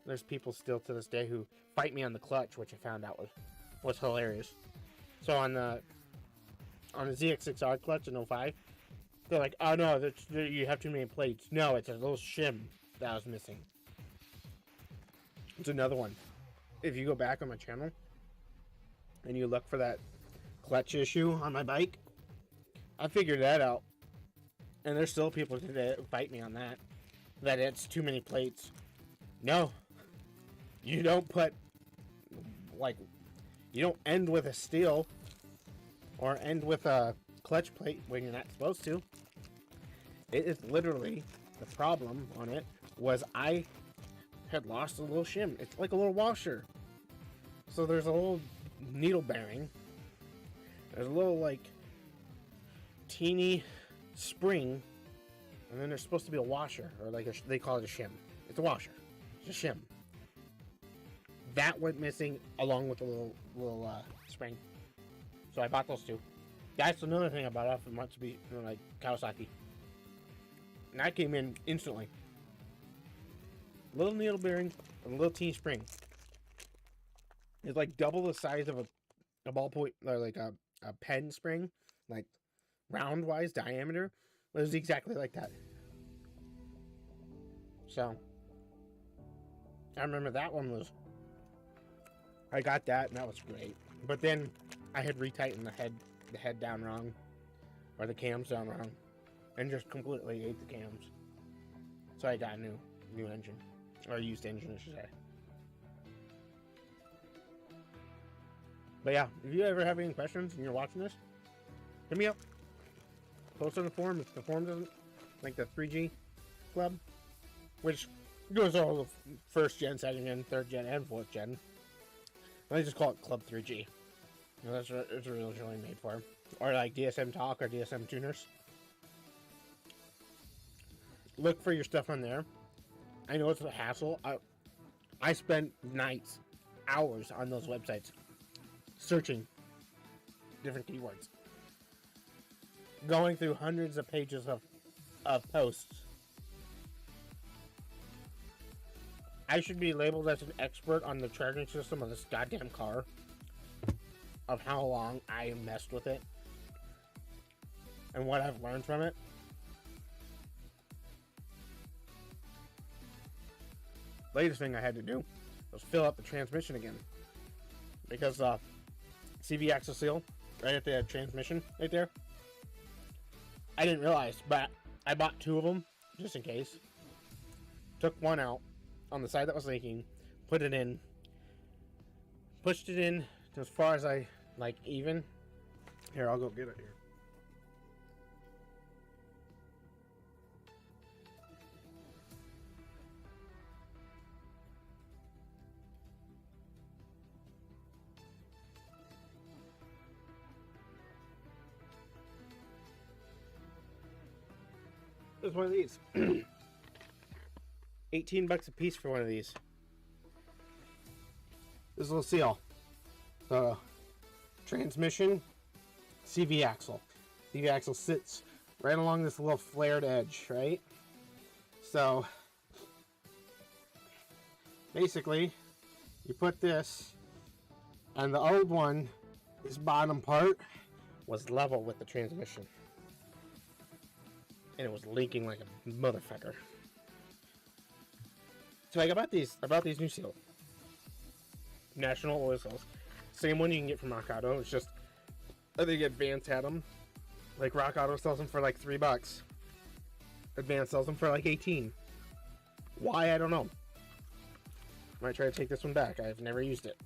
There's people still to this day who fight me on the clutch, which I found out was hilarious. So on the ZX6R clutch in 05, they're like, oh no, you have too many plates. No, it's a little shim that I was missing. It's another one. If you go back on my channel and you look for that clutch issue on my bike, I figured that out. And there's still people today that fight me on that it's too many plates. No. You don't put, like, you don't end with a steel or end with a clutch plate when you're not supposed to. It is literally, the problem on it was I had lost a little shim. It's like a little washer. So there's a little needle bearing. There's a little, like, teeny spring, and then there's supposed to be a washer, or like they call it a shim. It's a washer. It's a shim. That went missing along with the little spring. So I bought those two. That's another thing about off of Matsubishi, like Kawasaki. And that came in instantly. Little needle bearing and a little teeny spring. It's like double the size of a ballpoint, or like a pen spring, like round wise diameter. It was exactly like that. So I remember that one was, I got that and that was great. But then I had retightened the head down wrong, or the cams down wrong, and just completely ate the cams. So I got a new engine, or a used engine, I should say. But yeah, if you ever have any questions and you're watching this, hit me up. Post on the forum if the forum doesn't, like the 3G club, which goes all the first gen, second gen, third gen, and fourth gen. I just call it Club 3G. You know, that's what it's originally made for. Or like DSM Talk or DSM Tuners. Look for your stuff on there. I know it's a hassle. I spent nights, hours on those websites searching different keywords. Going through hundreds of pages of posts. I should be labeled as an expert on the charging system of this goddamn car, of how long I messed with it and what I've learned from it. Latest thing I had to do was fill up the transmission again, because CV axle seal right at the transmission right there, I didn't realize, but I bought 2 of them just in case. Took one out on the side that was leaking, put it in, pushed it in as far as I like even. Here, I'll go get it here. There's one of these. $18 a piece for one of these. This little seal. The transmission CV axle. CV axle sits right along this little flared edge, right? So basically you put this, and the old one, this bottom part was level with the transmission, and it was leaking like a motherfucker. So I bought these new seals, National Oil Seals. Same one you can get from Rock Auto. It's just, I think Advance had them. Like, Rock Auto sells them for like $3. Advance sells them for like 18. Why, I don't know. Might try to take this one back. I've never used it.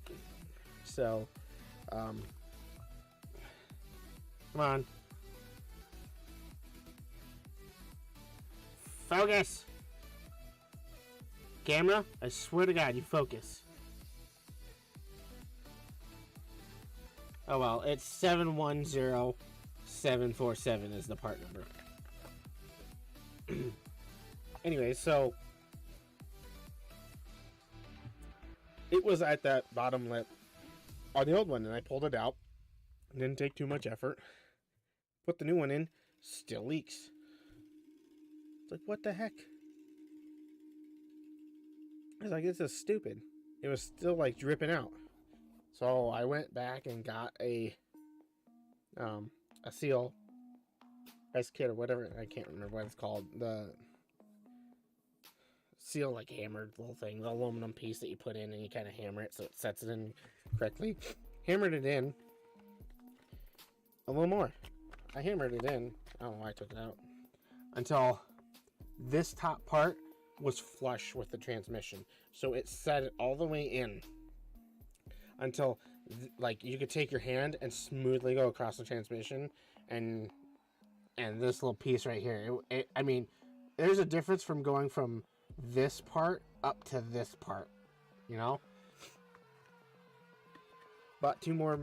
So, come on. Focus! Camera, I swear to God, you focus. Oh well, it's 710747 is the part number. Anyway, so it was at that bottom lip on the old one, and I pulled it out. It didn't take too much effort. Put the new one in, still leaks. It's like, what the heck? I was like, this is stupid. It was still like dripping out. So I went back and got a seal, ice kit or whatever. I can't remember what it's called. The seal, like, hammered little thing, the aluminum piece that you put in and you kind of hammer it so it sets it in correctly. Hammered it in a little more. I hammered it in. I don't know why I took it out. Until this top part was flush with the transmission. So it set it all the way in until like you could take your hand and smoothly go across the transmission, and this little piece right here. I mean, there's a difference from going from this part up to this part, you know. But two more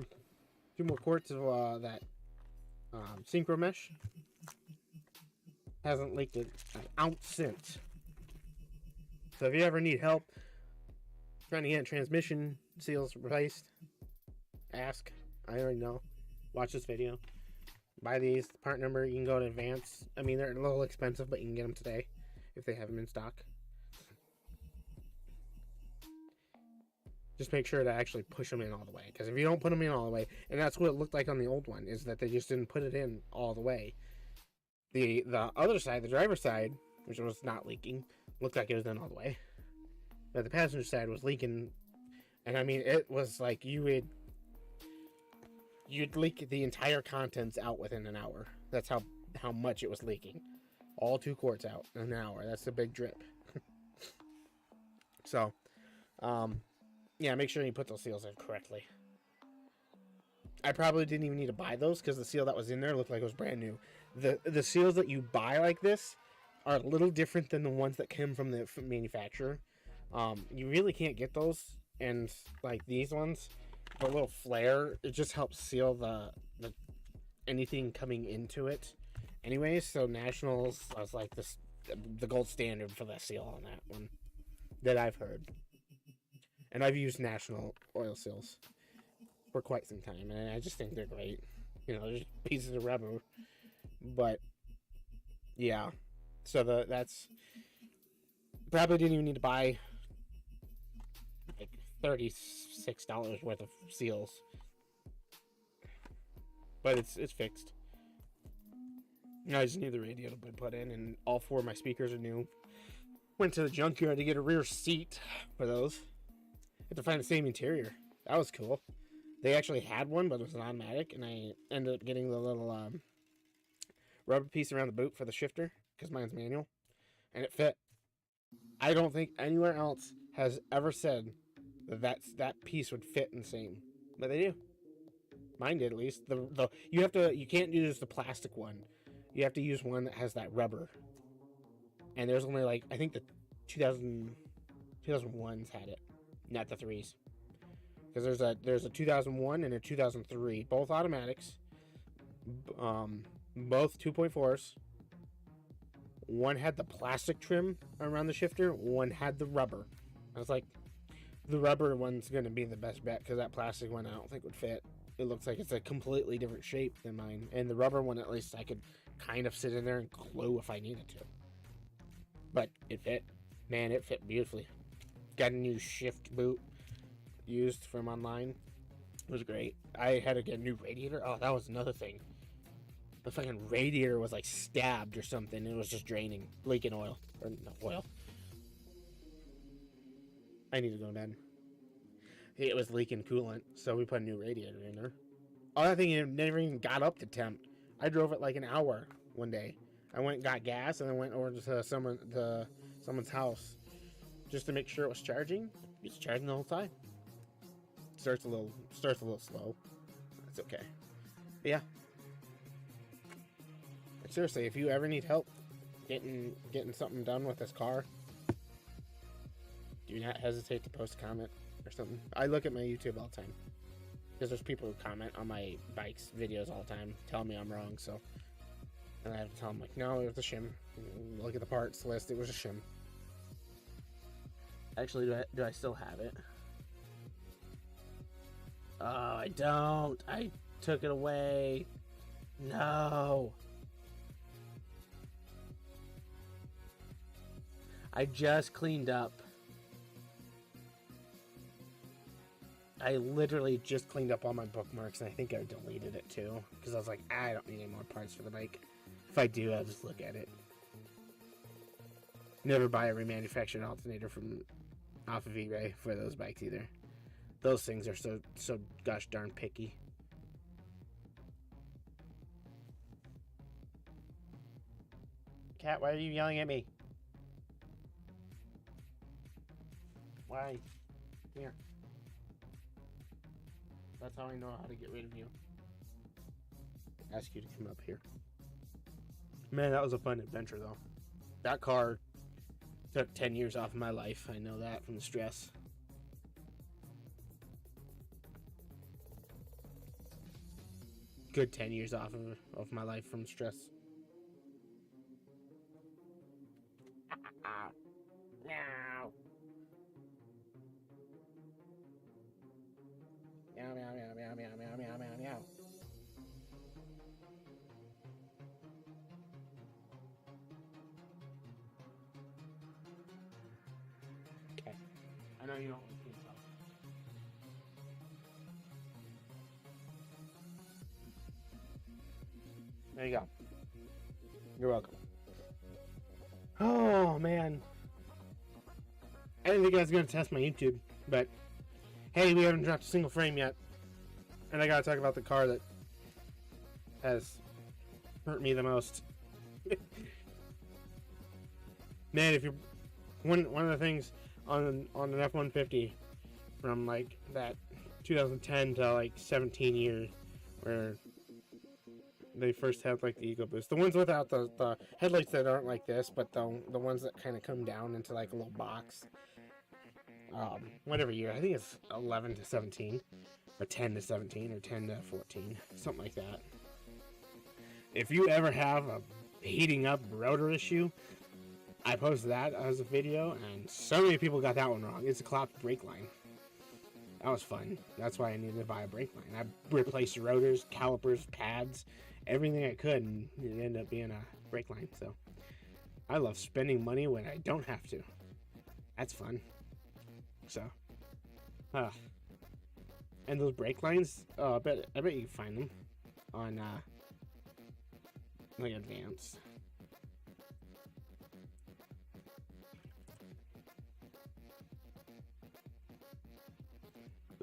quarts of that synchro mesh. Hasn't leaked an ounce since. So if you ever need help trying to get transmission seals replaced, ask. I already know. Watch this video. Buy these. Part number, you can go to Advance. I mean, they're a little expensive, but you can get them today if they have them in stock. Just make sure to actually push them in all the way. Because if you don't put them in all the way, and that's what it looked like on the old one, is that they just didn't put it in all the way. The other side, the driver's side, which was not leaking, looked like it was in all the way. But the passenger side was leaking. And I mean, it was like you'd leak the entire contents out within an hour. That's how much it was leaking. All 2 quarts out in an hour. That's a big drip. So, yeah, make sure you put those seals in correctly. I probably didn't even need to buy those because the seal that was in there looked like it was brand new. The seals that you buy like this are a little different than the ones that come from the manufacturer. You really can't get those, and like these ones, the little flare, it just helps seal the anything coming into it. Anyways, so Nationals was like the gold standard for the seal on that one that I've heard, and I've used National oil seals for quite some time, and I just think they're great. You know, they're just pieces of rubber, but yeah. So that's probably didn't even need to buy $36 worth of seals. But it's fixed. I just need the radio to be put in, and all 4 of my speakers are new. Went to the junkyard to get a rear seat for those. Had to find the same interior. That was cool. They actually had one, but it was an automatic, and I ended up getting the little rubber piece around the boot for the shifter, because mine's manual, and it fit. I don't think anywhere else has ever said that piece would fit in the same, but they do. Mine did, at least. You can't use the plastic one. You have to use one that has that rubber. And there's only like, I think the 2001s had it, not the 3s. Because there's a 2001 and a 2003, both automatics, both 2.4s. One had the plastic trim around the shifter, one had the rubber. I was like, the rubber one's going to be the best bet, because that plastic one I don't think would fit. It looks like it's a completely different shape than mine. And the rubber one, at least I could kind of sit in there and glue if I needed to. But it fit. Man, it fit beautifully. Got a new shift boot used from online. It was great. I had to get a new radiator. Oh, that was another thing. The fucking radiator was like stabbed or something. It was just draining, leaking oil. Or not oil. I need to go to bed. It was leaking coolant, so we put a new radiator in there. Oh, that thing never even got up to temp. I drove it like an hour one day. I went and got gas, and then went over to someone's house just to make sure it was charging. It's charging the whole time. Starts a little slow. That's okay. But yeah. But seriously, if you ever need help getting something done with this car, do not hesitate to post a comment or something. I look at my YouTube all the time, because there's people who comment on my bikes videos all the time, tell me I'm wrong, so, and I have to tell them, like, no, it was a shim. Look at the parts list, it was a shim. Actually, do I still have it? Oh, I don't. I took it away. No. I just cleaned up. I literally just cleaned up all my bookmarks, and I think I deleted it too, because I was like, I don't need any more parts for the bike. If I do, I'll just look at it. Never buy a remanufactured alternator off of eBay for those bikes either. Those things are so gosh darn picky. Cat, why are you yelling at me? Why? Here. That's how I know how to get rid of you. Ask you to come up here. Man, that was a fun adventure, though. That car took 10 years off of my life. I know that from the stress. Good 10 years off of my life from stress. Meow. Meow, meow, meow, meow, meow, meow, meow, meow, meow. Okay. I know you don't like kids, though. There you go. You're welcome. Oh, man. I didn't think I was going to test my YouTube, but hey, we haven't dropped a single frame yet. And I gotta talk about the car that has hurt me the most. Man, if you're one of the things on an F-150 from like that 2010 to like 17 years, where they first had like the EcoBoost, the ones without the headlights that aren't like this, but the ones that kind of come down into like a little box. Whatever year, I think it's 11 to 17, or 10 to 17, or 10 to 14, something like that. If you ever have a heating up rotor issue, I posted that as a video, and so many people got that one wrong. It's a clocked brake line. That was fun. That's why I needed to buy a brake line. I replaced rotors, calipers, pads, everything I could, and it ended up being a brake line. So I love spending money when I don't have to. That's fun. So Huh. And those brake lines, I bet you can find them on like advanced.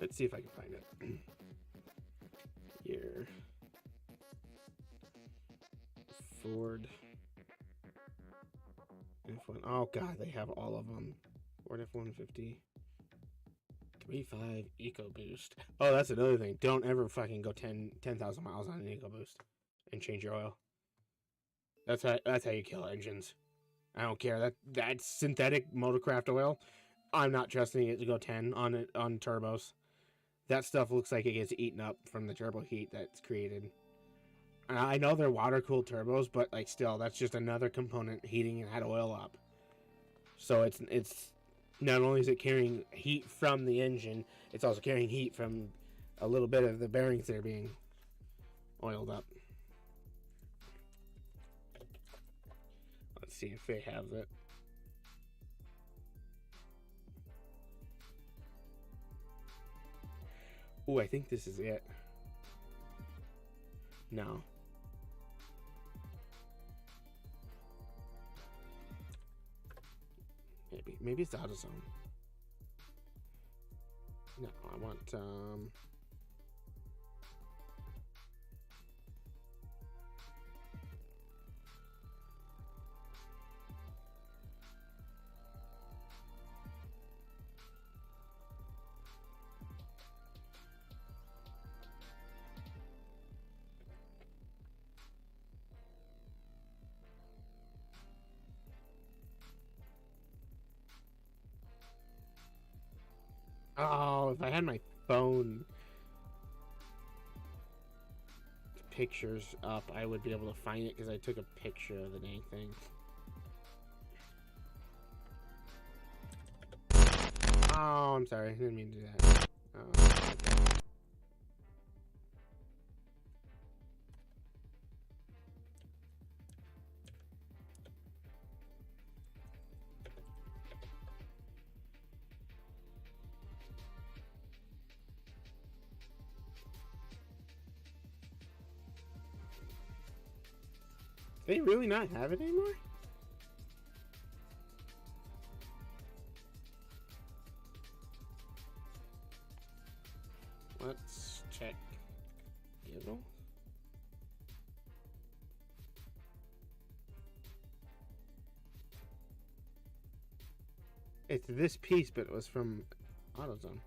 Let's see if I can find it. Here. Ford F1. Oh god, they have all of them. Ford F-150. 3.5 EcoBoost. Oh, that's another thing. Don't ever fucking go 10,000 miles on an EcoBoost and change your oil. That's how you kill engines. I don't care. That's synthetic motorcraft oil. I'm not trusting it to go 10 on turbos. That stuff looks like it gets eaten up from the turbo heat that's created. I know they're water-cooled turbos, but like still, that's just another component heating that oil up. So it's not only is it carrying heat from the engine, it's also carrying heat from a little bit of the bearings that are being oiled up. Let's see if they have it. Ooh, I think this is it. No. Maybe it's AutoZone. No, I want oh, if I had my phone pictures up, I would be able to find it because I took a picture of the dang thing. Oh, I'm sorry. I didn't mean to do that. Oh, okay. Do they really not have it anymore? Let's check. Gizmo? It's this piece, but it was from AutoZone.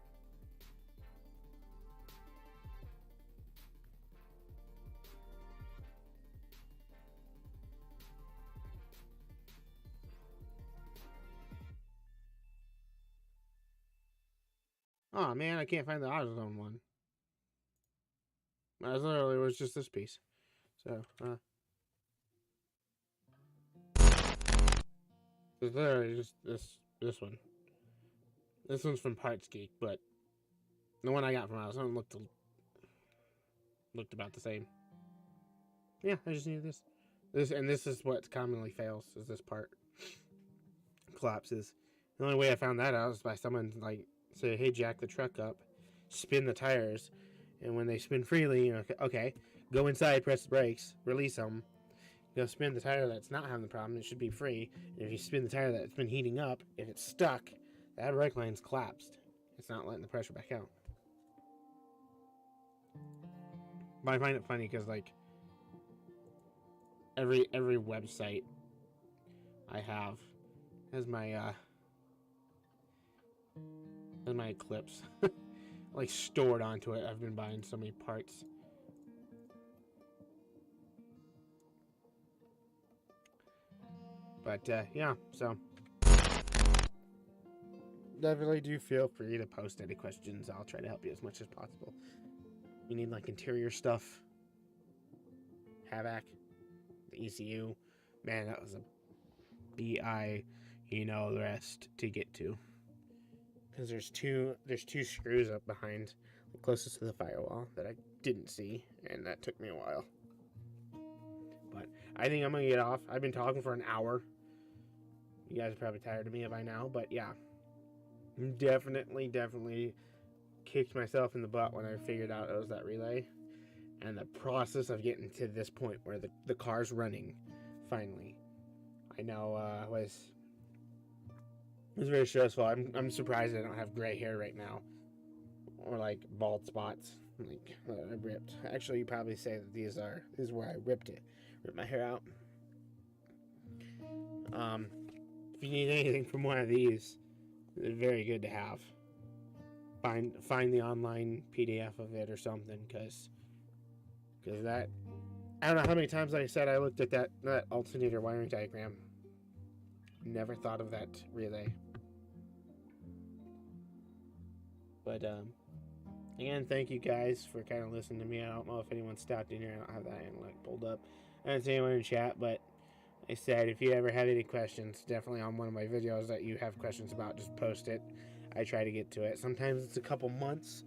Oh man, I can't find the AutoZone one. As literally was just this piece. So, it's literally just this one. This one's from Parts Geek, but the one I got from AutoZone looked about the same. Yeah, I just needed this. This is what commonly fails, is this part. Collapses. The only way I found that out is by someone like say, hey, jack the truck up, spin the tires, and when they spin freely, you know, okay, go inside, press the brakes, release them, go spin the tire that's not having the problem, it should be free, and if you spin the tire that's been heating up, if it's stuck, that brake line's collapsed. It's not letting the pressure back out. But I find it funny because, like, every website I have has my Eclipse like stored onto it. I've been buying so many parts. But yeah, so definitely do feel free to post any questions. I'll try to help you as much as possible. You need like interior stuff, Havoc, the ECU, man, that was a BI, you know, the rest to get to. Because there's two screws up behind, closest to the firewall, that I didn't see, and that took me a while. But I think I'm gonna get off. I've been talking for an hour. You guys are probably tired of me by now, but yeah, definitely kicked myself in the butt when I figured out it was that relay. And the process of getting to this point where the car's running, finally, I know was very stressful. I'm surprised I don't have gray hair right now, or like bald spots like I ripped. Actually, you probably say that these is where I ripped my hair out. If you need anything from one of these, they're very good to have. Find the online PDF of it or something, because that, I don't know how many times I said I looked at that alternator wiring diagram. Never thought of that relay. But again, thank you guys for kind of listening to me. I don't know if anyone stopped in here. I don't have that analog pulled up. I didn't see anyone in chat, but I said if you ever have any questions, definitely on one of my videos that you have questions about, just post it. I try to get to it. Sometimes it's a couple months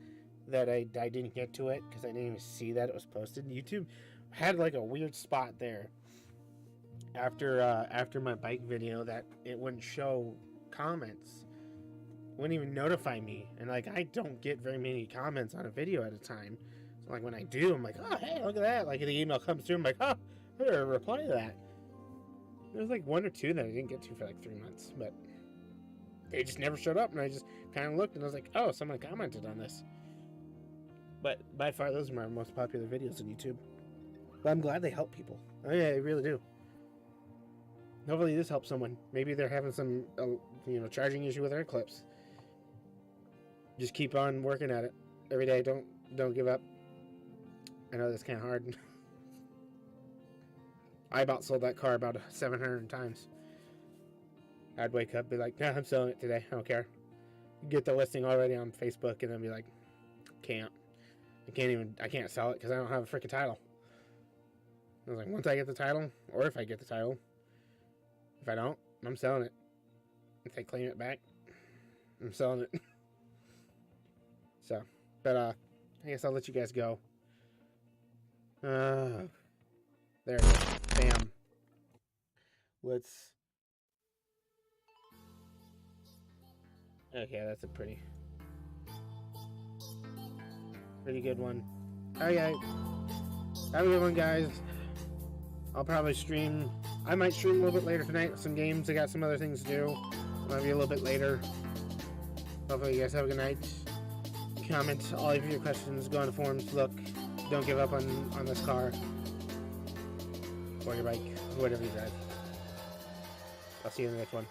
that I didn't get to it because I didn't even see that it was posted. YouTube had like a weird spot there after my bike video that it wouldn't show comments, wouldn't even notify me, and like I don't get very many comments on a video at a time. So like when I do, I'm like, oh hey, look at that! Like the email comes through, I'm like, oh, I better reply to that. There's like one or two that I didn't get to for like 3 months, but they just never showed up, and I just kind of looked and I was like, oh, someone commented on this. But by far, those are my most popular videos on YouTube. But I'm glad they help people. I really do. Hopefully this helps someone. Maybe they're having some, charging issue with their clips. Just keep on working at it every day. Don't give up. I know that's kind of hard. I about sold that car about 700 times. I'd wake up and be like, nah, I'm selling it today. I don't care. Get the listing already on Facebook and then be like, I can't sell it because I don't have a freaking title. I was like, once I get the title, or if I get the title, if I don't, I'm selling it. If they claim it back, I'm selling it. So, but I guess I'll let you guys go. There it is. Bam. Okay, that's a pretty good one. Okay. Have a good one, guys. I'll probably stream. I might stream a little bit later tonight with some games. I got some other things to do. Maybe a little bit later. Hopefully you guys have a good night. Comment all of your questions. Go on the forums. Look. Don't give up on this car. Or your bike. Whatever you drive. I'll see you in the next one.